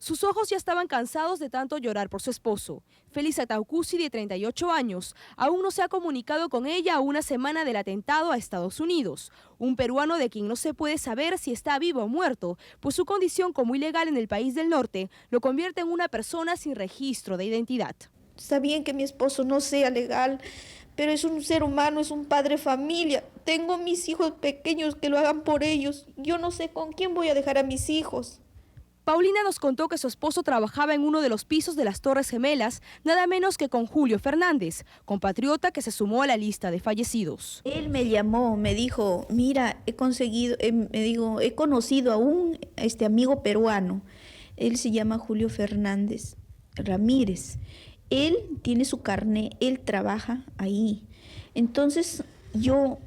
Sus ojos ya estaban cansados de tanto llorar por su esposo. Félix Ataucusi, de 38 años, aún no se ha comunicado con ella a una semana del atentado a Estados Unidos. Un peruano de quien no se puede saber si está vivo o muerto, pues su condición como ilegal en el país del norte lo convierte en una persona sin registro de identidad. Está bien que mi esposo no sea legal, pero es un ser humano, es un padre de familia. Tengo mis hijos pequeños, que lo hagan por ellos. Yo no sé con quién voy a dejar a mis hijos. Paulina nos contó que su esposo trabajaba en uno de los pisos de las Torres Gemelas, nada menos que con Julio Fernández, compatriota que se sumó a la lista de fallecidos. Él me llamó, me dijo, mira, he conocido a un amigo peruano. Él se llama Julio Fernández Ramírez. Él tiene su carnet, él trabaja ahí. Entonces yo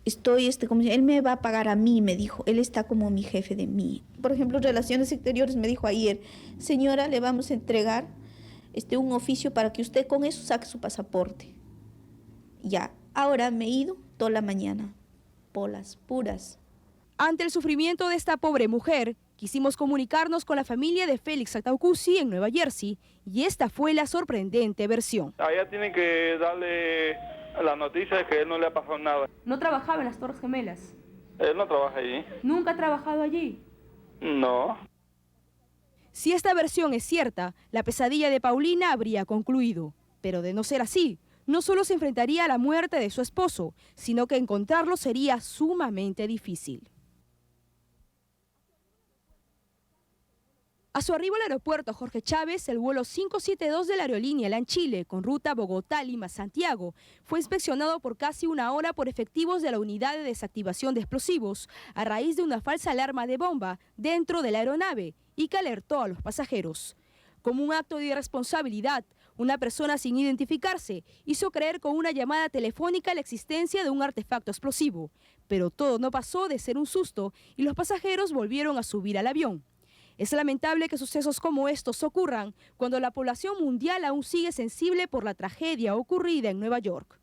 estoy, él me va a pagar a mí, me dijo, él está como mi jefe de mí. Por ejemplo, Relaciones Exteriores me dijo ayer, señora, le vamos a entregar un oficio para que usted con eso saque su pasaporte. Ya, ahora me he ido toda la mañana, por las puras. Ante el sufrimiento de esta pobre mujer, quisimos comunicarnos con la familia de Félix Ataucusi en Nueva Jersey, y esta fue la sorprendente versión. Allá tienen que darle la noticia de que él no le ha pasado nada. ¿No trabajaba en las Torres Gemelas? Él no trabaja allí. ¿Nunca ha trabajado allí? No. Si esta versión es cierta, la pesadilla de Paulina habría concluido. Pero de no ser así, no solo se enfrentaría a la muerte de su esposo, sino que encontrarlo sería sumamente difícil. A su arribo al aeropuerto Jorge Chávez, el vuelo 572 de la aerolínea LAN Chile, con ruta Bogotá-Lima-Santiago, fue inspeccionado por casi una hora por efectivos de la unidad de desactivación de explosivos a raíz de una falsa alarma de bomba dentro de la aeronave y que alertó a los pasajeros. Como un acto de irresponsabilidad, una persona sin identificarse hizo creer con una llamada telefónica la existencia de un artefacto explosivo, pero todo no pasó de ser un susto y los pasajeros volvieron a subir al avión. Es lamentable que sucesos como estos ocurran cuando la población mundial aún sigue sensible por la tragedia ocurrida en Nueva York.